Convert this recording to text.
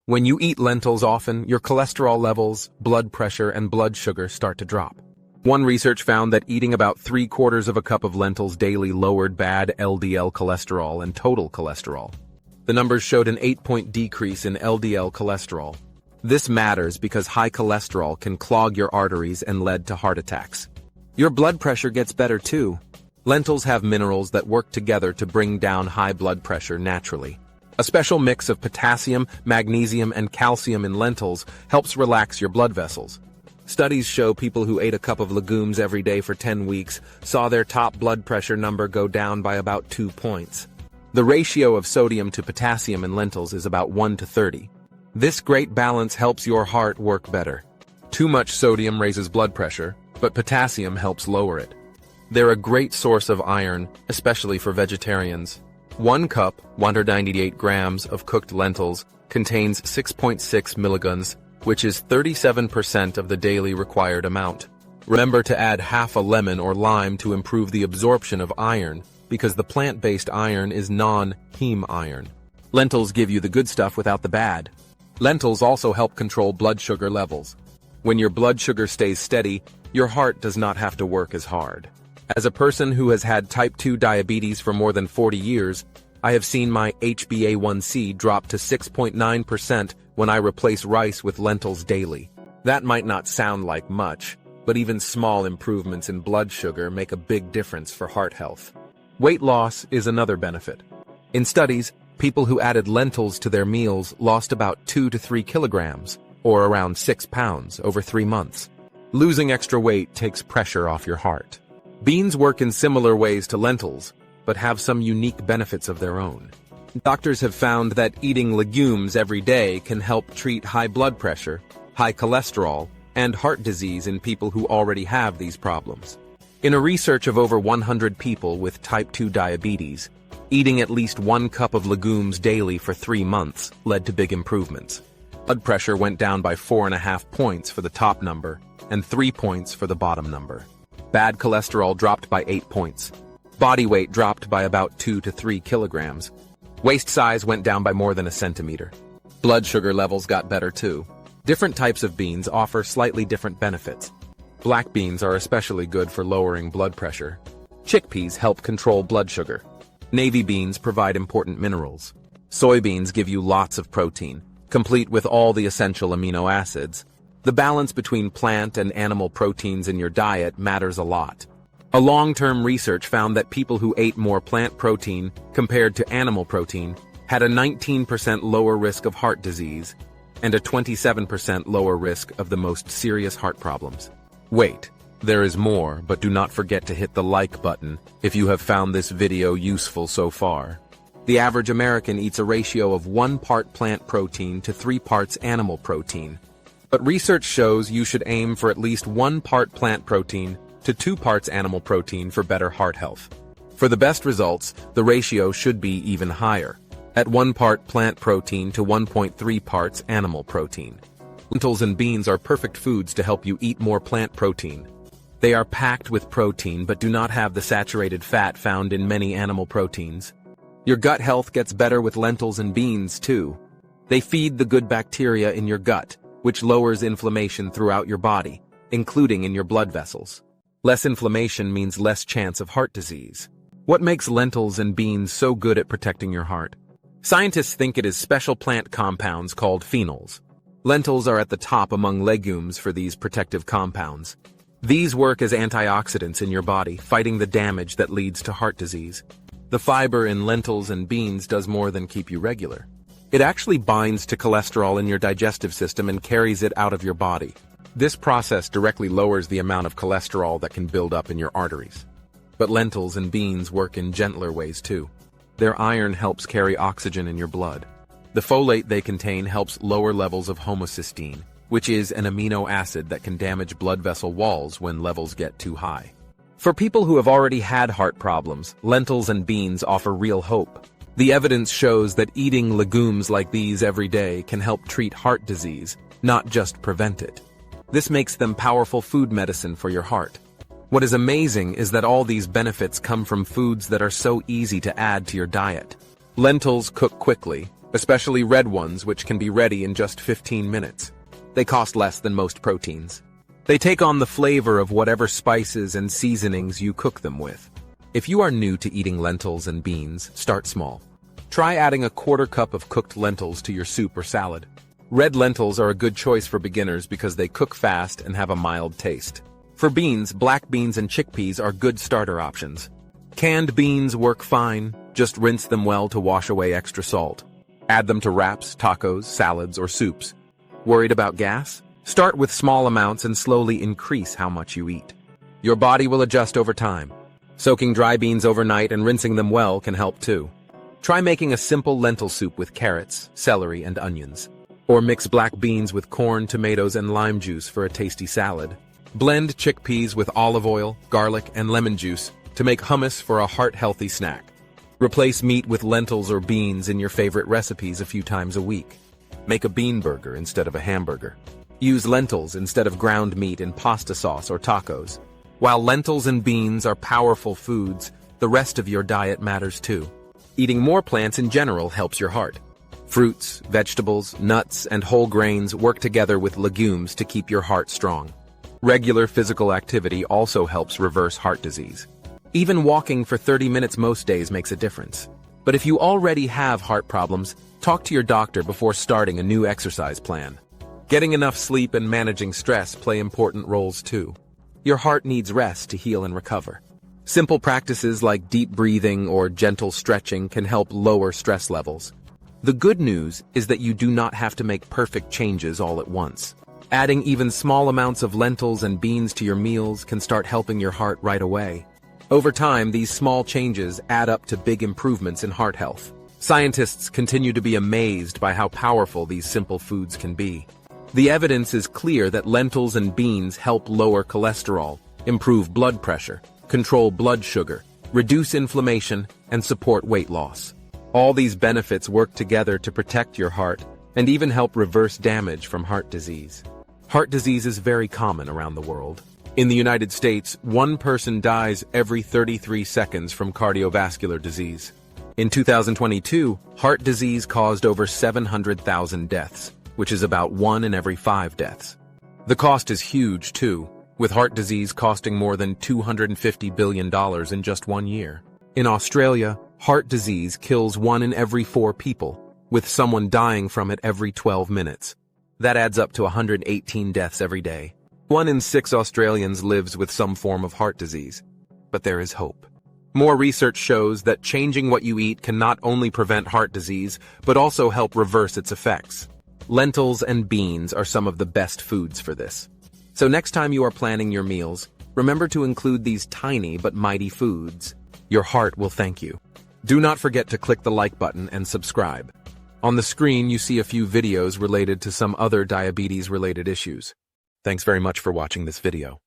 When you eat lentils often, your cholesterol levels, blood pressure, and blood sugar start to drop. One research found that eating about 3/4 of a cup of lentils daily lowered bad LDL cholesterol and total cholesterol. The numbers showed an 8-point decrease in LDL cholesterol. This matters because high cholesterol can clog your arteries and lead to heart attacks. Your blood pressure gets better too. Lentils have minerals that work together to bring down high blood pressure naturally. A special mix of potassium, magnesium, and calcium in lentils helps relax your blood vessels. Studies show people who ate a cup of legumes every day for 10 weeks saw their top blood pressure number go down by about 2 points. The ratio of sodium to potassium in lentils is about 1:30. This great balance helps your heart work better. Too much sodium raises blood pressure, but potassium helps lower it. They're a great source of iron, especially for vegetarians. 1 cup, 198 grams of cooked lentils contains 6.6 milligrams, which is 37% of the daily required amount. Remember to add half a lemon or lime to improve the absorption of iron, because the plant-based iron is non-heme iron. Lentils give you the good stuff without the bad. Lentils also help control blood sugar levels. When your blood sugar stays steady, your heart does not have to work as hard. As a person who has had type 2 diabetes for more than 40 years, I have seen my HbA1c drop to 6.9% when I replace rice with lentils daily. That might not sound like much, but even small improvements in blood sugar make a big difference for heart health. Weight loss is another benefit. In studies, people who added lentils to their meals lost about 2 to 3 kilograms, or around 6 pounds, over 3 months. Losing extra weight takes pressure off your heart. Beans work in similar ways to lentils, but have some unique benefits of their own. Doctors have found that eating legumes every day can help treat high blood pressure, high cholesterol, and heart disease in people who already have these problems. In a research of over 100 people with type 2 diabetes, eating at least 1 cup of legumes daily for 3 months led to big improvements. Blood pressure went down by 4.5 points for the top number and 3 points for the bottom number. Bad cholesterol dropped by 8 points. Body weight dropped by about 2 to 3 kilograms. Waist size went down by more than a centimeter. Blood sugar levels got better too. Different types of beans offer slightly different benefits. Black beans are especially good for lowering blood pressure. Chickpeas help control blood sugar. Navy beans provide important minerals. Soybeans give you lots of protein, complete with all the essential amino acids. The balance between plant and animal proteins in your diet matters a lot. A long-term research found that people who ate more plant protein compared to animal protein had a 19% lower risk of heart disease and a 27% lower risk of the most serious heart problems. Wait, there is more, but do not forget to hit the like button if you have found this video useful so far. The average American eats a ratio of 1 part plant protein to 3 parts animal protein. But research shows you should aim for at least 1 part plant protein to 2 parts animal protein for better heart health. For the best results, the ratio should be even higher, at 1 part plant protein to 1.3 parts animal protein. Lentils and beans are perfect foods to help you eat more plant protein. They are packed with protein but do not have the saturated fat found in many animal proteins. Your gut health gets better with lentils and beans too. They feed the good bacteria in your gut, which lowers inflammation throughout your body, including in your blood vessels. Less inflammation means less chance of heart disease. What makes lentils and beans so good at protecting your heart? Scientists think it is special plant compounds called phenols. Lentils are at the top among legumes for these protective compounds. These work as antioxidants in your body, fighting the damage that leads to heart disease. The fiber in lentils and beans does more than keep you regular. It actually binds to cholesterol in your digestive system and carries it out of your body. This process directly lowers the amount of cholesterol that can build up in your arteries. But lentils and beans work in gentler ways too. Their iron helps carry oxygen in your blood. The folate they contain helps lower levels of homocysteine, which is an amino acid that can damage blood vessel walls when levels get too high. For people who have already had heart problems, lentils and beans offer real hope. The evidence shows that eating legumes like these every day can help treat heart disease, not just prevent it. This makes them powerful food medicine for your heart. What is amazing is that all these benefits come from foods that are so easy to add to your diet. Lentils cook quickly, especially red ones, which can be ready in just 15 minutes. They cost less than most proteins. They take on the flavor of whatever spices and seasonings you cook them with. If you are new to eating lentils and beans, start small. Try adding a quarter cup of cooked lentils to your soup or salad. Red lentils are a good choice for beginners because they cook fast and have a mild taste. For beans, black beans and chickpeas are good starter options. Canned beans work fine, just rinse them well to wash away extra salt. Add them to wraps, tacos, salads, or soups. Worried about gas? Start with small amounts and slowly increase how much you eat. Your body will adjust over time. Soaking dry beans overnight and rinsing them well can help too. Try making a simple lentil soup with carrots, celery, and onions. Or mix black beans with corn, tomatoes, and lime juice for a tasty salad. Blend chickpeas with olive oil, garlic, and lemon juice to make hummus for a heart-healthy snack. Replace meat with lentils or beans in your favorite recipes a few times a week. Make a bean burger instead of a hamburger. Use lentils instead of ground meat in pasta sauce or tacos. While lentils and beans are powerful foods, the rest of your diet matters too. Eating more plants in general helps your heart. Fruits, vegetables, nuts, and whole grains work together with legumes to keep your heart strong. Regular physical activity also helps reverse heart disease. Even walking for 30 minutes most days makes a difference. But if you already have heart problems, talk to your doctor before starting a new exercise plan. Getting enough sleep and managing stress play important roles too. Your heart needs rest to heal and recover. Simple practices like deep breathing or gentle stretching can help lower stress levels. The good news is that you do not have to make perfect changes all at once. Adding even small amounts of lentils and beans to your meals can start helping your heart right away. Over time, these small changes add up to big improvements in heart health. Scientists continue to be amazed by how powerful these simple foods can be. The evidence is clear that lentils and beans help lower cholesterol, improve blood pressure, control blood sugar, reduce inflammation, and support weight loss. All these benefits work together to protect your heart and even help reverse damage from heart disease. Heart disease is very common around the world. In the United States, one person dies every 33 seconds from cardiovascular disease. In 2022, heart disease caused over 700,000 deaths, which is about 1 in every 5 deaths. The cost is huge too, with heart disease costing more than $250 billion in just 1 year. In Australia, heart disease kills 1 in every 4 people, with someone dying from it every 12 minutes. That adds up to 118 deaths every day. 1 in 6 Australians lives with some form of heart disease. But there is hope. More research shows that changing what you eat can not only prevent heart disease, but also help reverse its effects. Lentils and beans are some of the best foods for this. So next time you are planning your meals, remember to include these tiny but mighty foods. Your heart will thank you. Do not forget to click the like button and subscribe. On the screen, you see a few videos related to some other diabetes-related issues. Thanks very much for watching this video.